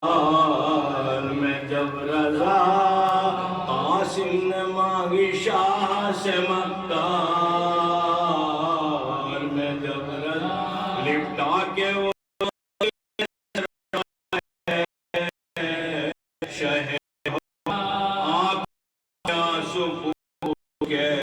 میں جب رضا قاسم نے مانگی شاہ سے مختار میں جب رضا لپٹا کے وہ شہر آپ کیا سکو کے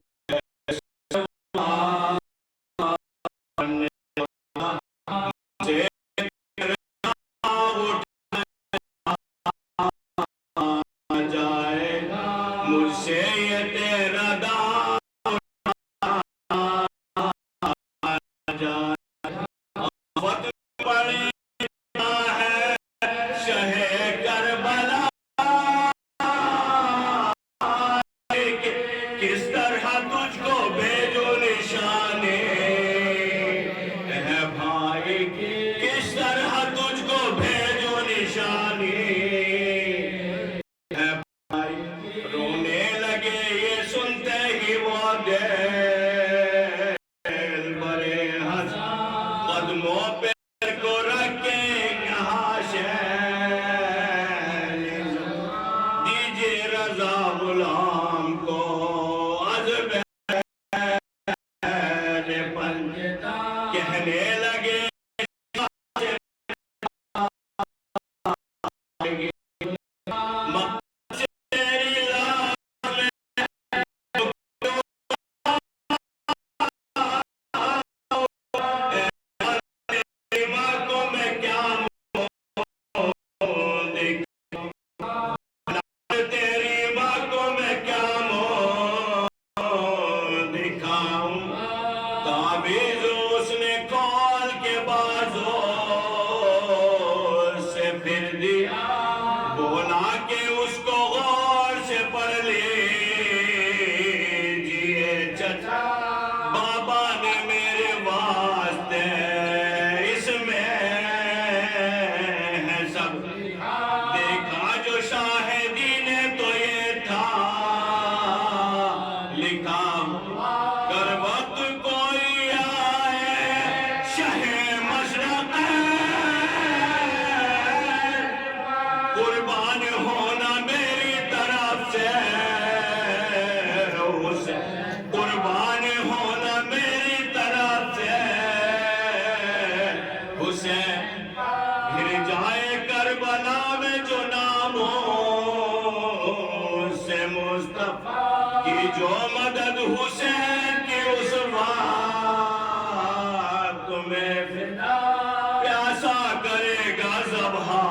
کس طرح تجھ کو بھیجو نشانے اے بھائی کس طرح تجھ کو بھیجو نشانے اے بھائی رونے لگے یہ سنتے ہی وہ دل بڑے ہنس قدموں پہ کو رکھے کہاں شہر دیجئے رضا غلام کو کہنے لگے بولا کہ اس کو غور سے پڑھ لیجئے چچا بابا نے میرے واسطے اس میں ہے سب دیکھا جو شاہدی نے تو یہ تھا لکھا کر وقت کوئی آئے شہ مشرق قربان ہونا میری طرف سے قربان ہونا میری طرف سے حسین گر جائے کربلا میں جو ناموں سے مصطفیٰ کی جو مدد حسین کی اس وقت میں پیاسا کرے گا ذبحہ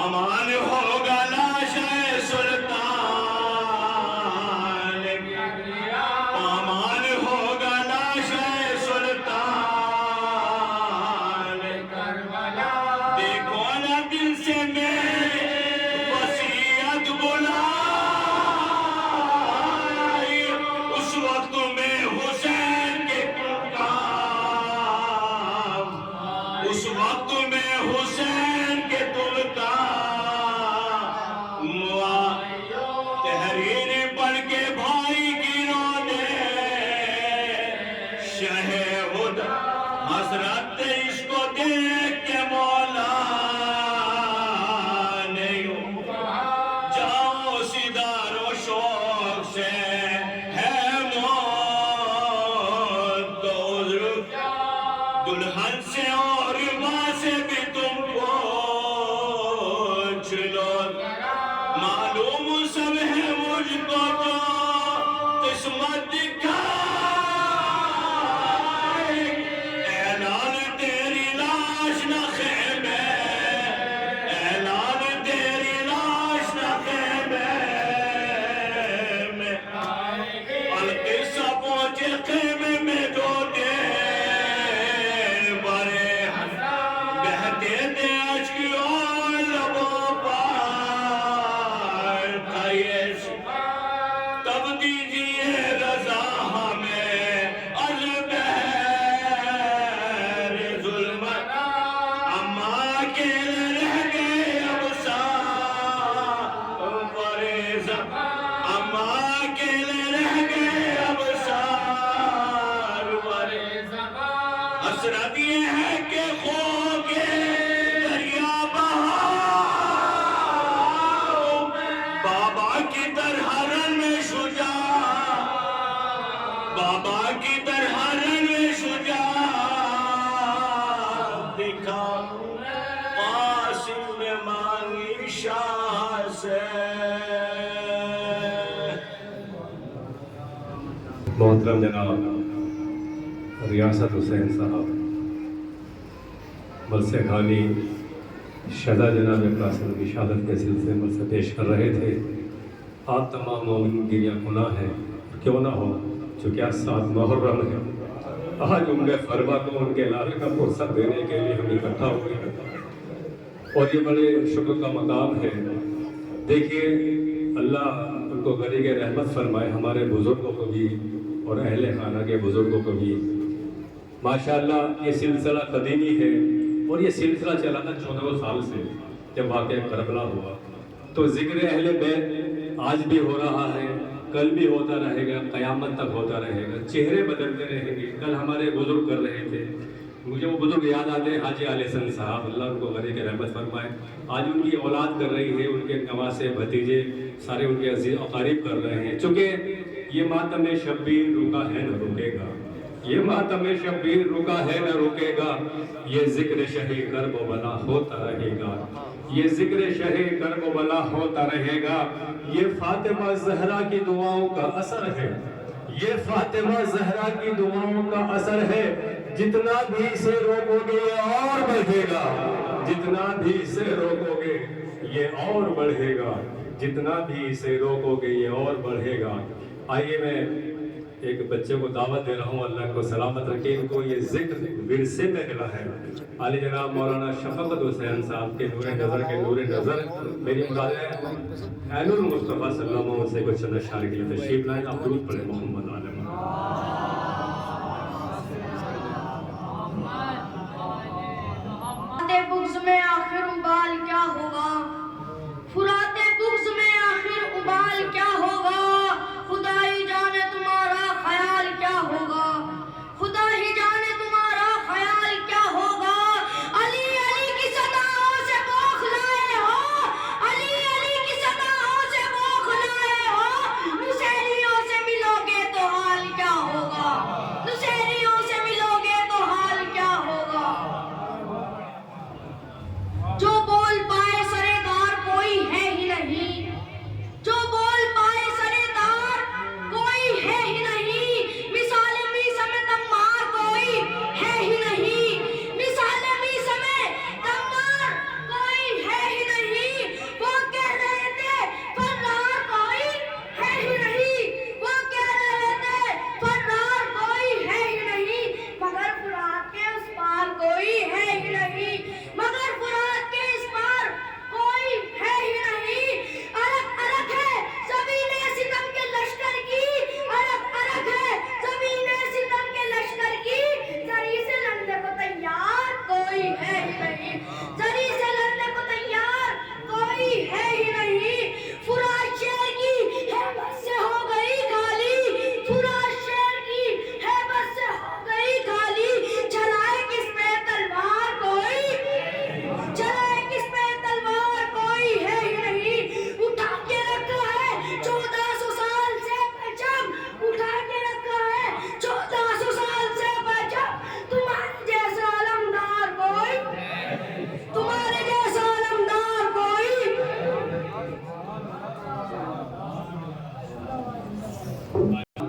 پامان ہوگا لاشِ سلطان پامان ہوگا لاشِ سلطان دیکھو نہ دل سے میری وصیت بلائی اس وقت میں حسین کے کام اس وقت میں حسین کے تم کا تحریر پڑھ کے بھائی گرو دے شہ خدا حسرت اس کو دیکھ کے مولا نہیں جاؤ سیدار و شوق سے ہے موت تو عذر دلہن سے اور ماں سے بھی تم پوچھ لو معلوم سب ہے مجھ کو جو قسمت دکھائے اعلان تیری لاش نہ خیمے اعلان تیری لاش نہ خیمے میں القصہ پہنچے خیمے میں دو دے بڑے بہتے حسرت یہ ہے کہ خو کے دریا بہاؤ، بابا کی طرح رن میں شجاع، بابا کی طرح رن میں شجاع دکھاؤں قاسم نے مانگی شاہ سے۔ محترم جناب ریاست حسین صاحب ملسے خانی شہدا جناب قاسم کی شہادت کے سلسلے ملسے پیش کر رہے تھے۔ آپ تمام مومن کی یہ گناہ ہے کیوں نہ ہو، چونکہ آج 7 محرم ہے، آج ان کے فرما کو ان کے لارے کا فرصت دینے کے لیے ہم اکٹھا ہوئے ہیں اور یہ بڑے شکر کا مقام ہے۔ دیکھیے اللہ ان کو غریق رحمت فرمائے، ہمارے بزرگوں کو بھی اور اہل خانہ کے بزرگوں کو بھی۔ ماشاءاللہ یہ سلسلہ قدیمی ہے اور یہ سلسلہ چلا تھا 14 سال سے، جب واقعہ کربلا ہوا۔ تو ذکر اہل بیت آج بھی ہو رہا ہے، کل بھی ہوتا رہے گا، قیامت تک ہوتا رہے گا، چہرے بدلتے رہیں گے۔ کل ہمارے بزرگ کر رہے تھے، مجھے وہ بزرگ یاد آتے ہیں، حاجی علیہ السلام صاحب، اللہ ان کو غریق رحمت فرمائے۔ آج ان کی اولاد کر رہی ہے، ان کے نواسے بھتیجے سارے ان کے عزیز اقارب کر رہے ہیں۔ چونکہ یہ ماتم شبیر رکا ہے نہ رکے گا، یہ ماتم شبیر رکا ہے نہ رکے گا، یہ ذکر شہی کرب و بلا ہوتا رہے گا، یہ ذکر شہی کرب و بلا ہوتا رہے گا۔ یہ فاطمہ زہرا کی دعاؤں کا اثر ہے، یہ فاطمہ زہرا کی دعاؤں کا اثر ہے۔ جتنا بھی اسے روکو گے یہ اور بڑھے گا، جتنا بھی اسے روکو گے یہ اور بڑھے گا، جتنا بھی اسے روکو گے یہ اور بڑھے گا۔ آئیے میں ایک بچے کو دعوت دے رہا ہوں، اللہ کو سلامت رکھے، ان کو یہ ذکر ورثے میں ملا ہے۔ علی جناب مولانا شفقت حسین صاحب کے نور نظر میری مراد ہے عین المصطفیٰ صلی اللہ علیہ وسلم سے کچھ چند اشعار کے لیے تشریف لائیں۔ آپ درود پڑھیں محمد عالم۔ بغض میں آخر ابال کیا ہوگا، فرات بغض میں آخر ابال کیا ہوگا، خدا ہی جانے تمہارا خیال کیا ہوگا، خدا ہی جانے تمہارا خیال کیا ہوگا۔ علی علی کی صداؤں سے بوکھلائے ہو، علی علی کی صداؤں سے بوکھلائے ہو، نصیریوں سے ملو گے تو حال کیا ہوگا، نصیریوں سے ملو گے تو حال کیا ہوگا۔ جو بول پائے سرے دار کوئی ہے ہی نہیں، جو بول پائے سرے دار کوئی ہے ہی نہیں، مثال میثم تمار کوئی ہے ہی نہیں، مثال میثم تمار کوئی ہے ہی نہیں۔ وہ کہہ رہے تھے فرار کوئی ہے ہی نہیں، وہ کہہ رہے تھے فرار کوئی ہے ہی نہیں، مگر فرات کے اس پار کوئی ہے ہی نہیں، مگر فرات کے اس پار کوئی ہے ہی نہیں۔ الگ الگ ہے زمین ستم کے لشکر کی، الگ الگ ہے زمین ستم کے لشکر کی، زری سے لڑنے کو تیار کوئی ہے ہی نہیں، زری سے لڑنے کو تیار کوئی ہے ہی نہیں۔ فرات شہر کی ہیبت سے ہو گئی خالی، فرات شہر کی ہیبت سے ہو گئی خالی، چلائے کس پہ تلوار کوئی، چلائے کس پہ تلوار کوئی ہے ہی نہیں۔ اٹھا کے رکھا ہے 1400 سال سے پرچم، اٹھا کے رکھا ہے 1400 سال سے پرچم، تمہارے جیسا علمدار کوئی، تمہارے جیسا علمدار کوئی۔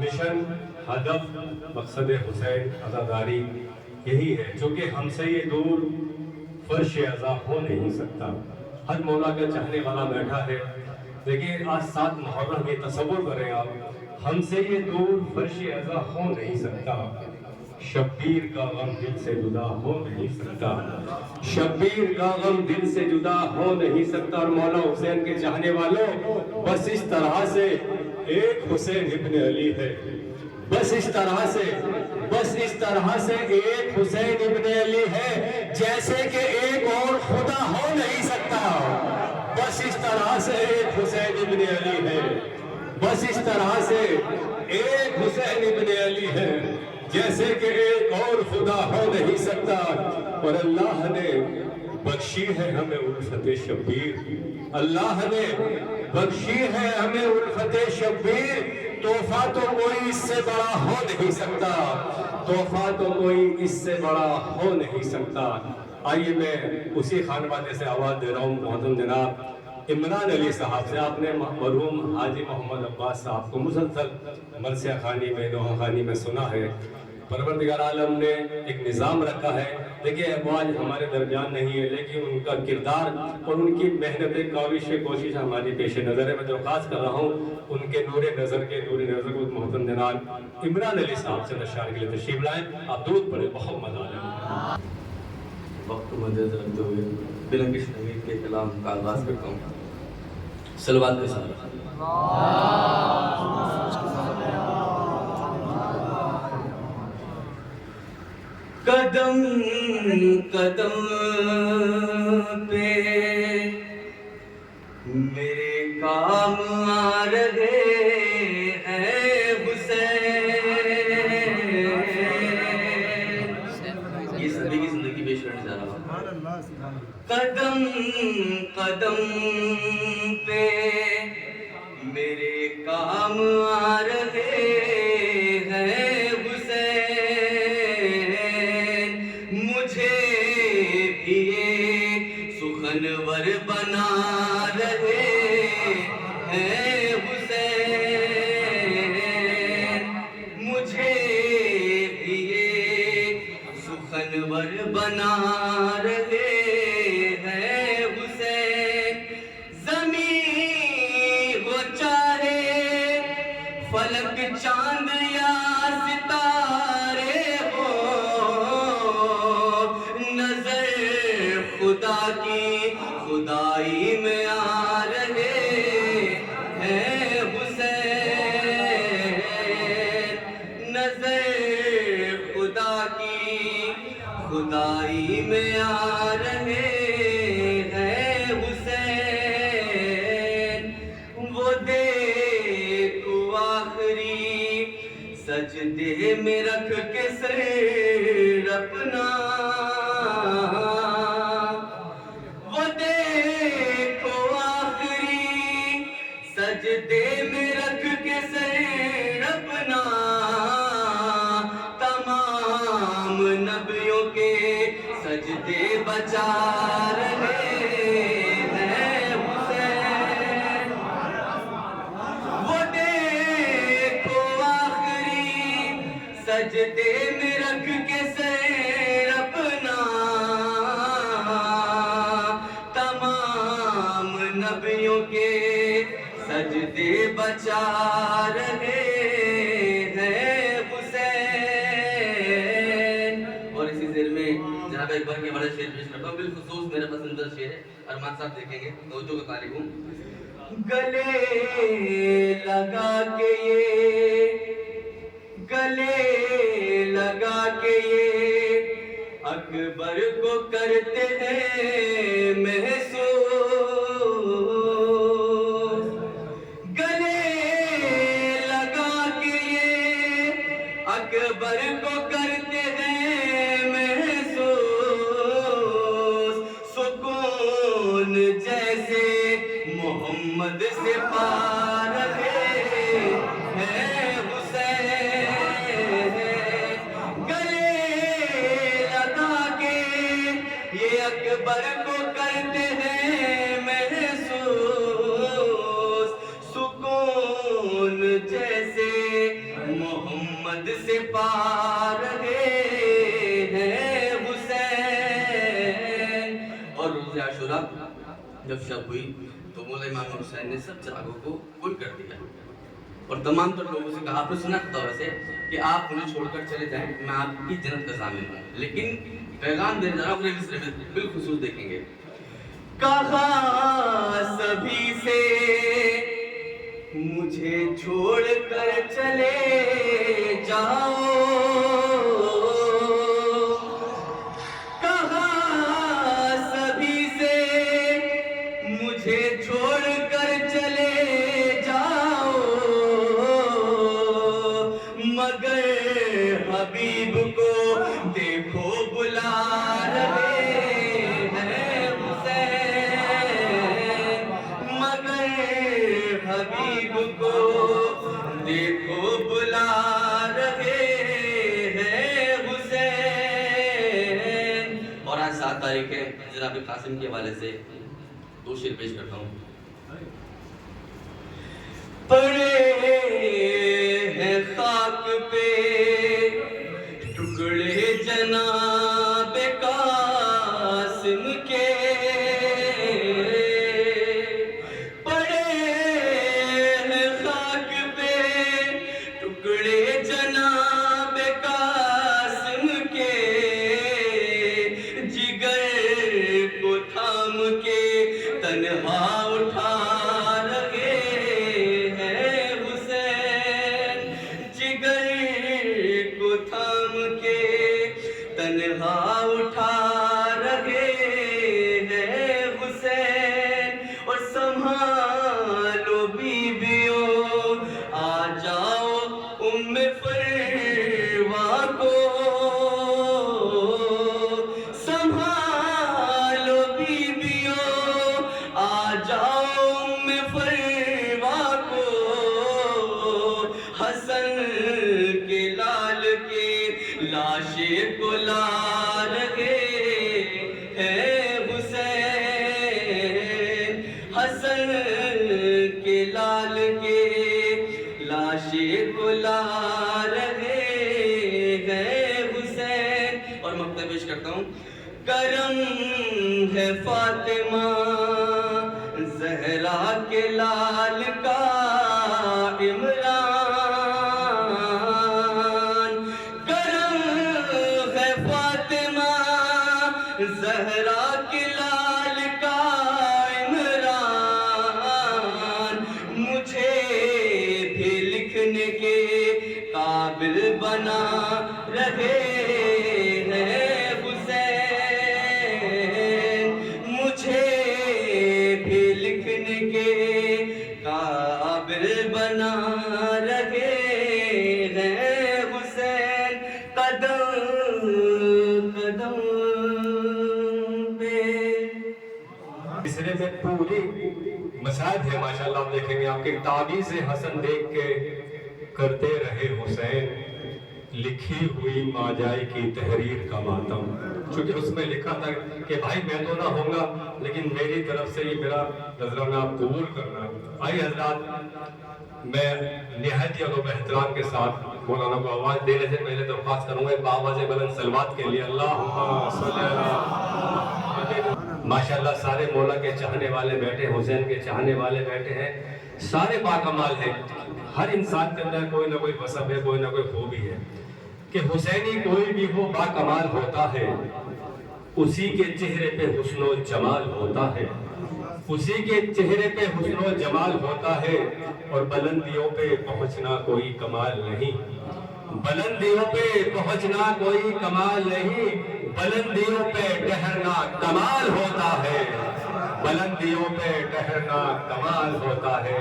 مشن، ہدف، مقصد حسین عزاداری یہی ہے، چونکہ ہم سے یہ دور فرش عزا ہو نہیں سکتا۔ ہر مولا کا چاہنے والا بیٹھا ہے۔ دیکھیں آج 7 محرم، یہ تصور کریں آپ، ہم سے یہ دور فرش عزا ہو نہیں سکتا۔ شبیر کا غم دل سے جدا ہو نہیں سکتا، شبیر کا غم دل سے جدا ہو نہیں سکتا۔ اور مولا حسین کے چاہنے والوں، بس اس طرح سے ایک حسین ابن علی ہے، بس اس طرح سے ایک حسین ابن علی ہے، جیسے کہ ایک اور خدا ہو نہیں سکتا۔ بس اس طرح سے ایک حسین ابن علی ہے، بس اس طرح سے ایک حسین ابن علی ہے، جیسے کہ ایک اور خدا ہو نہیں سکتا، اور اللہ نے بخشی ہے ہمیں الفت شبیر، اللہ نے بخشی ہے ہمیں الفت شبیر، تحفہ تو کوئی اس سے بڑا ہو نہیں سکتا، تحفہ تو کوئی اس سے بڑا ہو نہیں سکتا۔ آئیے میں اسی خانوادے سے آواز دے رہا ہوں، محترم جناب عمران علی صاحب سے۔ آپ نے مرحوم حاجی محمد عباس صاحب کو مسلسل مرثیہ خوانی میں، نوحہ خوانی میں سنا ہے۔ پروردگار عالم نے ایک نظام رکھا ہے، دیکھیے وہ آج ہمارے درمیان نہیں ہے، لیکن ان کا کردار اور ان کی محنت کوشش ہماری پیش نظر ہے۔ میں درخواست کر رہا ہوں ان کے نور نظر کو محترم جناب عمران علی صاحب سے نشار کے لیے تشریف لائیں۔ آپ درود پڑھیں، بہت مزہ آ جائے۔ وقت کو مدد رکھتے ہوئے بلا کسی نوید کے کلام کا آغاز کرتا ہوں صلوات کے ساتھ۔ قدم قدم پہ میرے کام آ رہے ہیں حسین، یہ سبھی کی زندگی پیش کرنے جا رہا ہوں۔ قدم قدم پہ میرے کام آ رہے ہیں حسین، مجھے بھی ایک سخنور بنا رہے ہیں حسین، مجھے بھی ایک سخنور بنا رہے ہیں حسین، زمین ہو چاہے فلک چاند یا ستارے ہو، نظر خدا کی خدائی میں آ رہے ہیں حسین، نظر خدا کی خدائی میں آ رہے ہیں حسین، وہ دیکھو آخری سجدے میں رکھ کے سر اپنا، وہ دیکھو آخری سجدے میں رکھ کے سر اپنا، تمام نبیوں کے سجدے بچا رہے ہیں حسین، وہ دیکھو آخری سجدے میں رکھ کے سر اپنا، تمام نبیوں کے سجدے بچا رہے ہیں حسین۔ اور اسی ذیل میں جناب اکبر کے بڑے شعر پیش کرتا ہوں، بالخصوص میرا پسندیدہ شعر ہے، ارمان صاحب دیکھیں گے، توجہ کا طالب ہوں۔ گلے لگا کے یہ، گلے لگا کے یہ اکبر کو کرتے ہیں محسوس، گلے لگا کے یہ اکبر کو کرتے ہیں محسوس، سکون جیسے محمد سے پا رہے ہیں حسین، گلے لگا کے یہ اکبر کو کرتے ہیں محسوس، سکون جیسے محمد سے پا رہے ہیں حسین۔ اور روز عاشوراء جب شب ہوئی تو مولا امام حسین نے سب چراغوں کو گل کر دیا اور تمام تر لوگوں سے کہا، آپ نے سنا تھا ویسے کہ آپ انہیں چھوڑ کر چلے جائیں، میں آپ کی جنت کا ضامن ہوں، لیکن پیغام دینے جا رہا ہوں، مصر میں بالخصوص دیکھیں گے۔ کہا سبھی سے مجھے چھوڑ کر چلے جاؤ، کہا سبھی سے مجھے چھوڑ کر چلے جاؤ، مگر حبیب 7 تاریخ ہے جناب قاسم کے حوالے سے 2 شعر پیش کرتا ہوں. پڑے ہیں خاک پہ ٹکڑے جناب قاسم کے، پڑے ہیں خاک پہ ٹکڑے جناب قاسم کے، جگر کو تھام کے تنہا اٹھا کرم ہے فاطمہ زہرا کے لال کا عمران، کرم ہے فاطمہ زہرا کے لال کا عمران، مجھے بھی لکھنے کے قابل بنا رہے میں پوری مسائل ہے ماشاءاللہ. آپ دیکھیں گے آپ کی تعویذ حسن دیکھ کے کرتے رہے حسین لکھی ہوئی ماجائی کی تحریر کا ماتم، چونکہ اس میں لکھا تھا کہ بھائی میں تو نہ ہوں گا لیکن میری طرف سے یہ میرا نذرانہ آپ قبول کرنا. آئیے حضرات، میں نہایت ادب احترام کے ساتھ مولانا کو آواز دینے سے پہلے درخواست کروں گا ایک باآواز بلند صلوات کے لیے. اللہم صلی اللہ. ماشاءاللہ سارے مولا کے چاہنے والے بیٹھے، حسین کے چاہنے والے بیٹھے ہیں، سارے باکمال ہیں. ہر انسان کے اندر کوئی نہ کوئی وصف ہے، کوئی نہ کوئی خوبی ہے کہ حسینی کوئی بھی ہو باکمال ہوتا ہے، اسی کے چہرے پہ حسن و جمال ہوتا ہے، اسی کے چہرے پہ حسن و جمال ہوتا ہے. اور بلندیوں پہ پہنچنا کوئی کمال نہیں، بلندیوں پہ پہنچنا کوئی کمال نہیں، بلندیوں پہ ٹہرنا کمال ہوتا ہے، بلندیوں پہ ٹہرنا کمال ہوتا ہے.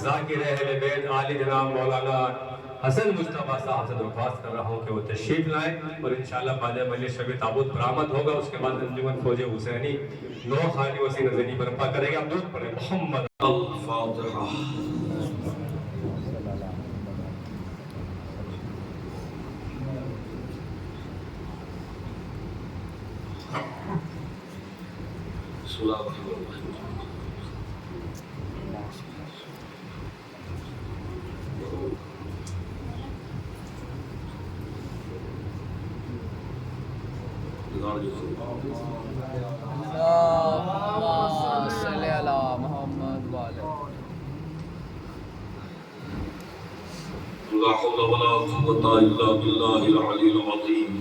ذاکر اہل بیت عالی جناب مولانا حسن مصطفیٰ صاحب سے درخواست کر رہا ہوں کہ وہ تشریف لائیں اور انشاءاللہ بعد مجلس شب تابوت برآمد ہوگا. اس کے بعد انجمن فوج حسینی نو خانی وسیع نظری برپا کرے گا. آپ درود پڑھیں. محمد الفاتحہ. اللهم صل على محمد وعلى لا حول ولا قوة إلا بالله العلي العظيم.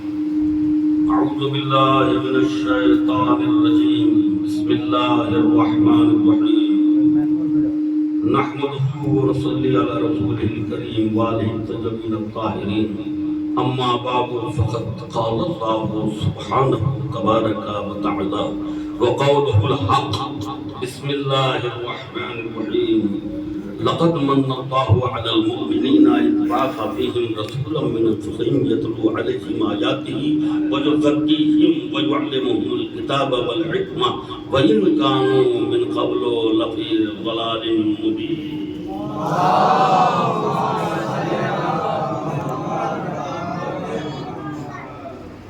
أعوذ بالله من الشيطان الرجيم. بسم الله الرحمن الرحيم. نحمده ونصلي على رسوله الكريم وآله الطيبين الطاهرين. أما بعد فقد قال الله سبحانه تبارك وتعالى وقوله الحق. بسم الله الرحمن الرحيم. لقد من الله على المؤمنين إذ بعث فيهم رسولا من أنفسهم يتلو عليهم آياته ويزكيهم ويعلمهم الكتاب والحكمة وإن كانوا من قبل لفي ضلال مبين.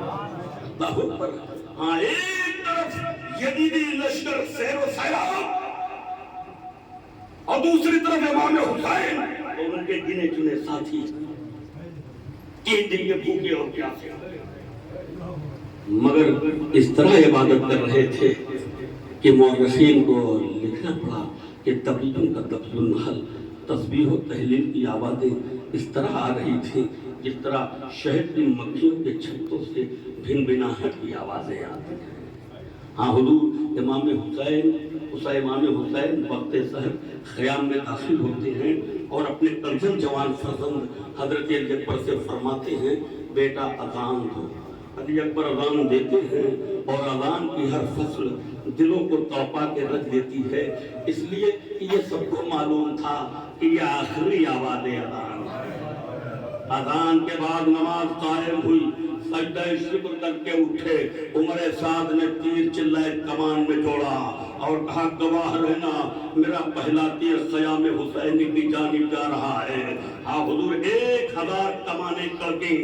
اللہ اکبر۔ ہاں ایک طرف یزیدی لشکر سیر و سیراب اور دوسری طرف امام حسین اور ان کے گنے چنے ساتھی 3 دن کے بھوکے اور پیاسے، مگر اس طرح عبادت کر رہے تھے کہ مورخین کو لکھنا پڑا کہ تبلیغ کا تبصر النحل، تسبیح و تحلیل کی آوازیں اس طرح آ رہی تھیں جس طرح شہد کی مکھیوں کے چھتوں سے بھن بھناہٹ کی آوازیں آتی ہیں۔ ہاں حضور امام حسین وقت سحر خیام میں داخل ہوتے ہیں اور اپنے کنزل جوان فرزند حضرت علی اکبر سے فرماتے ہیں بیٹا اذان دو۔ علی اکبر اذان دیتے ہیں اور اذان کی ہر فصل دلوں کو توپا کے رکھ دیتی ہے، اس لیے یہ سب کو معلوم تھا کہ یہ آخری آواز اذان ہے۔ اذان کے بعد نماز قائم ہوئی، سجدہ شکر کر کے اٹھے، عمر سعد نے تیر چلائے کمان میں جوڑا اور کہا گواہ رہنا میرا پہلا تیر خیام حسینی کی جانب جا رہا ہے۔ ہاں حضور 1000 کمانیں کر کے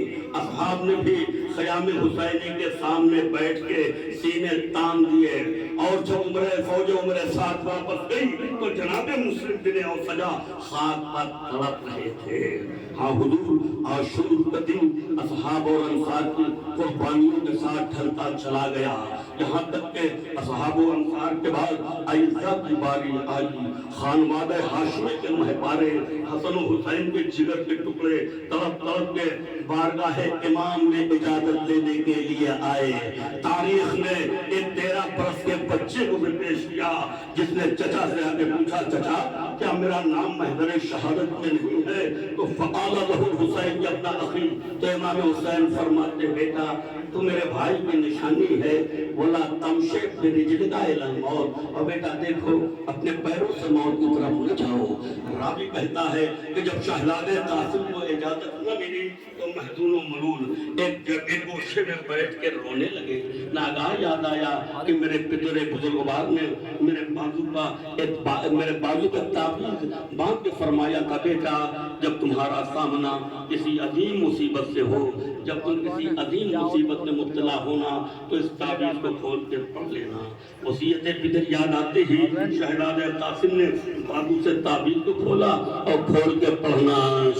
اصحاب نے بھی خیام حسینی کے سامنے بیٹھ کے سینے تان دیے، اور جب فوج عمر سعد واپس گئی تو جناب مسلم بن اوسجا خاک پر تڑپ رہے تھے۔ ہاں حضور عاشور کا دن اصحاب اور انصار کی قربانیوں کے ساتھ ڈھلتا چلا گیا، یہاں تک کہ اصحاب و انصار کے بعد عائشہ کی باری آئی۔ خانوادہ ہاشمی کے مہپارے حسن و حسین کے جگر کے ٹکڑے تڑپ تڑپ کے بارگاہ امام میں اجازت لینے کے لیے آئے۔ تاریخ نے ایک 13 برس کے بچے کو بھی پیش کیا جس نے چچا سے آگے پوچھا چچا کیا میرا نام محضر شہادت میں نہیں ہے؟ تو فقال له حسین یا ابن اخی، تو امام حسین فرماتے بیٹا تو میرے بھائی کی نشانی ہے، بولا تمشے برجلک الی الموت، اور بیٹا دیکھو اپنے پیروں سے موت کی طرف نہ جاؤ۔ راوی کہتا ہے کہ جب شہزادے قاسم کو اجازت نہ ملی تو محزون و ملول ایک گوشے میں بیٹھ کے رونے لگے۔ ناگہاں یاد آیا کہ میرے پدر بزرگوار نے میرے بازو کا تعویذ باندھ کے فرمایا تھا بیٹا جب تمہارا سامنا کسی عظیم مصیبت سے ہو، جب تم کسی عظیم مصیبت میں مبتلا ہونا تو اس تعویذ کو کھول کے پڑھ لینا۔ وصیت پدر یاد آتے ہی شہزادہ قاسم نے بازو سے تعویذ کو کھولا اور کھول کے پڑھنا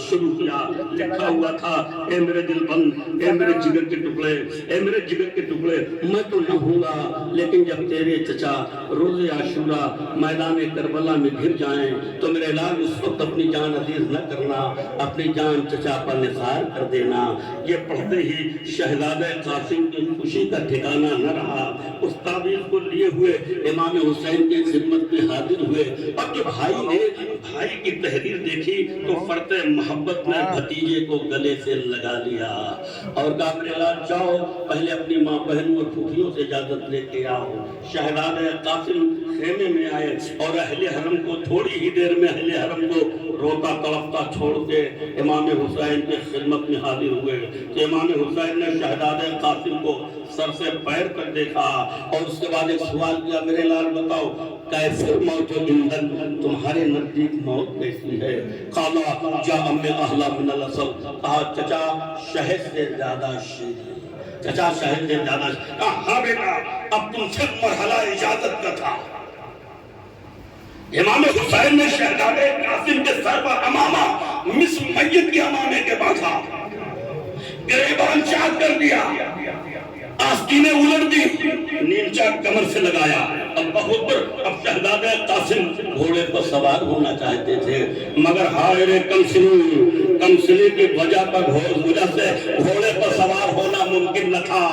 شروع کیا۔ لکھا ہوا تھا اے میرے دل بند، اے میرے جگر کے ٹکڑے، اے میرے جگر کے ٹکڑے، میں تو نہ ہوں گا لیکن جب تیرے چچا روز عاشورہ میدان کربلا میں گر جائیں تو میرے لال اس وقت اپنی جان عزیز نہ کرنا، اپنی جان چچا پر نثار کر دینا۔ یہ پڑھتے ہی شہزادہ قاسم کی خوشی کا ٹھکانہ نہ رہا، اس تعویذ کو لیے ہوئے امام حسین کی خدمت میں حاضر ہوئے، اور جب بھائی نے بھائی کی تحریر دیکھی تو فرط محبت میں بھتیجے کو گلے سے لگا لیا اور کہا میرے لال جاؤ پہلے اپنی ماں بہنوں اور پھوپھیوں سے اجازت لے کے آؤ۔ شہزادہ قاسم خیمے میں آئے اور اہل حرم کو تھوڑی ہی دیر میں اہل حرم کو روتا تڑپتا چھوڑ کے امام حسین کی خدمت میں حاضر ہوئے کہ امام حسین نے شہزادہ قاسم کو سر سے پیر تک دیکھا اور اس کے بعد ایک سوال کیا میرے لال بتاؤ کیسے موت عندک، تمہارے نزدیک موت کیسی ہے؟ قالا جاء من احلا من الاسل، کہا چچا شہد سے زیادہ شیریں، چچا شہد سے زیادہ شیریں۔ کہا ہاں بیٹا اب تم سے مرحلہ اجازت کا تھا۔ امام حسین نے شہزادہ قاسم کے سر پر امامہ مصر میت کے امامے کے باندھا، گریبان چاک کر دیا، آستینیں الٹ دی، نیمچہ کمر سے لگایا۔ اللہ اکبر۔ اب شہزادہ قاسم گھوڑے پر سوار ہونا چاہتے تھے مگر ہائے کمسنی کی وجہ سے گھوڑے پر سوار ہونا ممکن نہ تھا،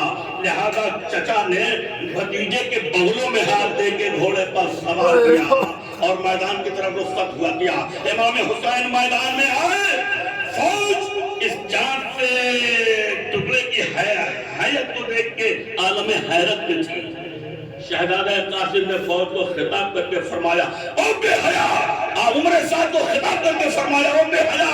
لہذا چچا نے بھتیجے کے بغلوں میں ہاتھ دے کے گھوڑے پر سوار کیا اور میدان کی طرف رخصت ہوا کیا۔ امام حسین میدان میں آئے، فوج اس جان سے ٹکڑے کی حیرت کو دیکھ کے عالم حیرت میں تھی۔ شہزادہ قاسم نے فوج کو خطاب کر کے فرمایا او بے حیا، عمر سعد کو خطاب کر کے فرمایا او بے حیا،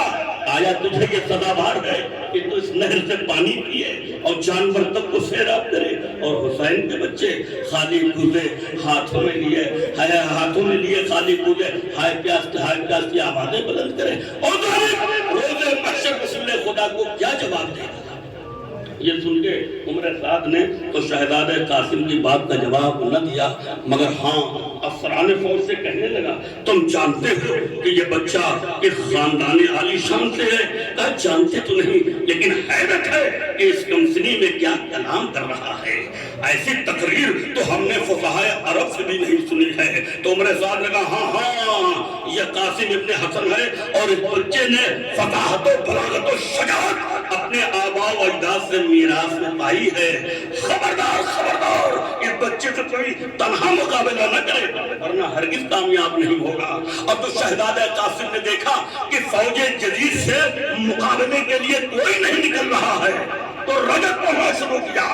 آیا تجھے یہ سزاوار ہے کہ تو اس نہر سے پانی پیے اور جانور تک کو سیراب کرے اور حسین کے بچے خالی کوزے ہاتھوں میں لیے خالی کوزے ہائے پیاس کی آوازیں بلند کرے اور روز محشر رسول خدا کو کیا جواب دے گا؟ یہ سن کے عمر سعد نے تو شہزادہ قاسم کی بات کا جواب نہ دیا، مگر ہاں افسران فوج سے کہنے لگا تم جانتے ہو کہ یہ بچہ اس خاندان عالی شان سے ہے؟ کہا جانتے تو نہیں، لیکن حیرت ہے کہ اس کمسنی میں کیا کلام کر رہا ہے، ایسی تقریر تو ہم نے فقہائے عرب سے بھی نہیں سنی ہے۔ تو عمر سعد نے کہا ہاں یہ قاسم ابن حسن ہے، اور اس بچے نے فقاہت و بلاغت و شجاعت اپنے آباء و اجداد سے میراث میں پائی ہے۔ خبردار خبردار اس بچے سے کوئی تنہا مقابلہ نہ کرے ورنہ ہرگز کامیاب نہیں ہوگا۔ اب تو شہزادہ قاسم نے دیکھا کہ فوج جدید سے مقابلے کے لیے کوئی نہیں نکل رہا ہے تو رجب پڑھنا شروع کیا،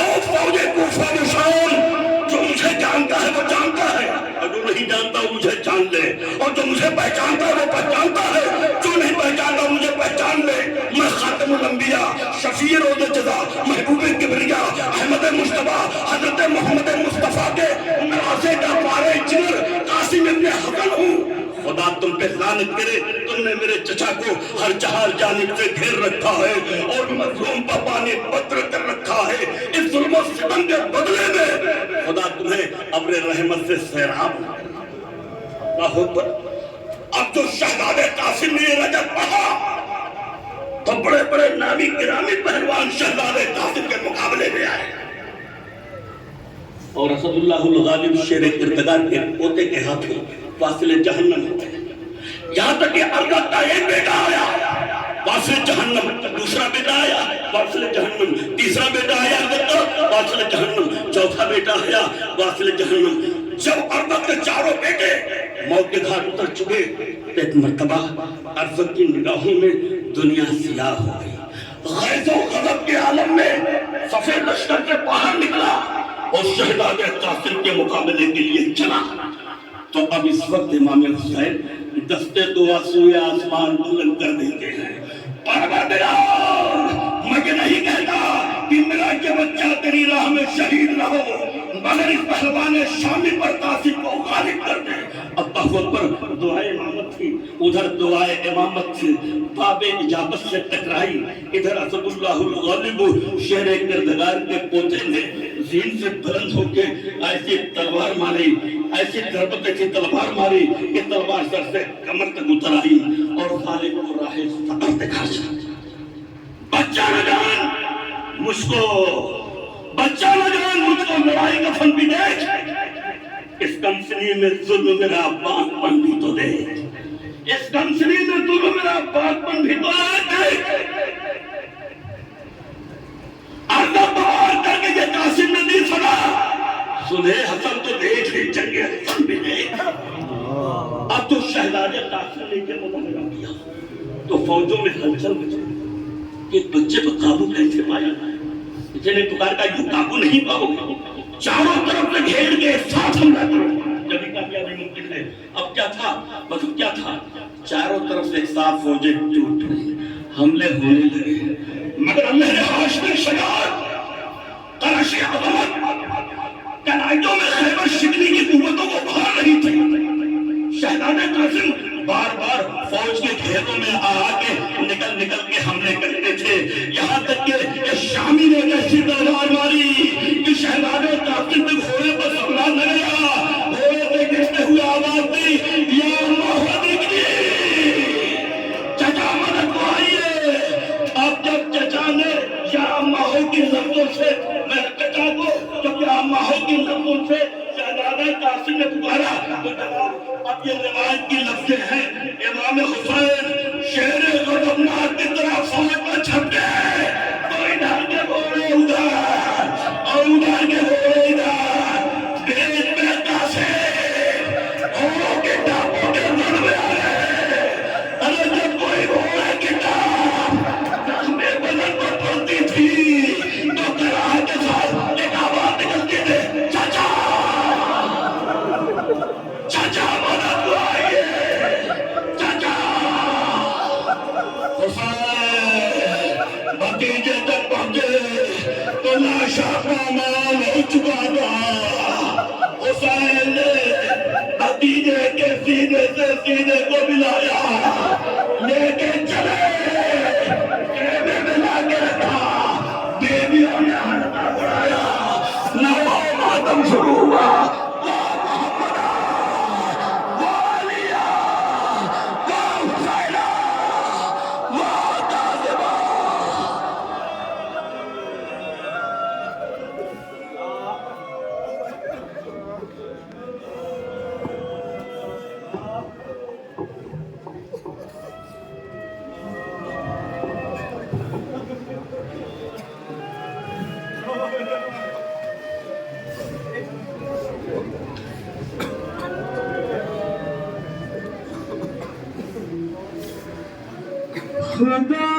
اور فوج کوفہ میں شان جو مجھے جانتا ہے وہ جانتا ہے، اور جو نہیں جانتا وہ مجھے جان لے، اور جو مجھے پہچانتا ہے وہ پہچانتا ہے، جو نہیں پہچانتا مجھے پہچان لے۔ میں خاتم الانبیاء، شفیع روز جزا، محبوب کبریا، احمد مصطفیٰ، حضرت محمد مصطفیٰ کے نواسے کا پارے جگر قاسم ابن حسن ہوں۔ خدا تم پہ لعنت کرے، تم نے میرے چچا کو ہر چہار جانب سے گھیر رکھا ہے اور مظلوم پر پانی پتر کر رکھا ہے۔ اس ظلم و ستم کے بدلے میں خدا تمہیں ابر رحمت سے سیراب نہ کرے۔ اللہ اکبر۔ اب جو شہزادہ قاسم نے یہ رجب پڑھا تو بڑے بڑے نامی گرامی پہلوان شہزادہ قاسم کے مقابلے میں آئے، اور اسد اللہ الغالب شیر کردگار کے پوتے کے ہاتھوں واصل جہنم ہو گئے۔ یہاں تک کہ ارغد کا ایک بیٹا آیا واصل جہنم، دوسرا بیٹا آیا واصل جہنم، تیسرا بیٹا آیا ارغد کا واصل جہنم، چوتھا بیٹا آیا واصل جہنم۔ جب ارغد کے چاروں بیٹے موت کے گھاٹ اتر چکے، ایک مرتبہ ارغد کی نگاہوں میں دنیا سیاہ ہو گئی۔ غیظ و غضب کے عالم میں سفید لشکر سے باہر نکلا اور شہزادہ قاسم کے مقابلے کے لیے چلا۔ تو اب اس وقت امام حسین دستے دعا سوئے آسمان بلند کر دیتے ہیں۔ پروردگار، میں یہ نہیں کہتا کہ میرا یہ بچہ تیری راہ میں شہید رہو، مگر اس پہلوان شامی پر قاسم کو غالب کر دے۔ اللہ اکبر۔ دعائے امامت تھی، ادھر دعائے امامت تھی، باب اجابت سے ٹکرائی۔ ادھر اسد اللہ الغالب شیر کردگار کے پوتے نے زین سے بلند ہو کے ایسی تلوار ماری، ایسی ضربت ایسی تلوار ماری کہ تلوار سر سے کمر تک اتر آئی اور خالق کو راہ سفر دکھا چلا۔ بچہ نہ جان مجھ کو، بچہ نہ جان مجھ کو لڑائی کا فن بھی دیکھ، اس کمسنی میں ظلم میرا باغ پن بھی تو دیکھ، اس کمسنی میں ظلم میرا باغ پن بھی تو دیکھ۔ ارغد باہر کر کے یہ قاسم نے دی سنا، سنے حسن تو دیکھ لی، جنگ حسن بھی دیکھ۔ اب تو شہزادہ قاسم نے کے مظاہرہ کیا تو فوجوں میں ہلچل مچ گئی کہ بچے پر قابو کیسے پایا جائے۔ کسی نے پکار کا یہ قابو نہیں پاؤ گے، چاروں طرف سے گھیر کے ساتھ حملہ کرو، جبھی کامیابی ممکن ہے۔ اب کیا تھا، مطلب کیا تھا، چاروں طرف سے صاف فوجیں ٹوٹ رہی، حملے ہونے لگے، مگر اللہ نے ہاشمی شجاعت، قرش عظمت، قلعوں میں خیبر شکنی کی قوتوں کو بھار رہی تھی۔ شہزادہ قاسم بار بار فوج کے گھیروں میں آ کے نکل کے حملے کرتے تھے، یہاں تک کہ شامی نے ایسی تلوار ماری کہ شہزادہ قاسم کے گھوڑے پر حملہ نہ گیا، گھوڑے پہ گرتے ہوئے آواز دی، یا اللہ دیکھیے چچا مدد کو آئیے۔ اب جب چچا نے یا ماہو کی لفظوں سے، میں چچا کو جب یا ماہو کی لفظوں سے شہزادہ قاسم نے پکارا تو جناب اب یہ روایت کی لفظیں ہیں، امام حسین شیر غضبناک کی طرح فوج پر چھپ گئے، تو ادھر کے گھوڑے ادھر اور ادھر کے گھوڑے ادھر، بیچ میں قاسم گھوڑوں کے ٹاپوں کے زد میں آئے۔ ارے جب کوئی گھوڑے کی ٹاپ زخم بدن پر پڑتی تھی تو قرار کے ساتھ ایک آواز نکلتی تھی، چچا چچا مدد کو آئیے، چچا۔ حسین بھتیجے تک پہنچے تو لاشا پامال ہو چکا تھا۔ حسین نے بھتیجے کے سینے سے سینے کو ملایا، لے کے چلے، خیمے میں لا کے رکھا، مولویوں نے حلقہ بڑھایا، نوا ماتم شروع ہوا، خدا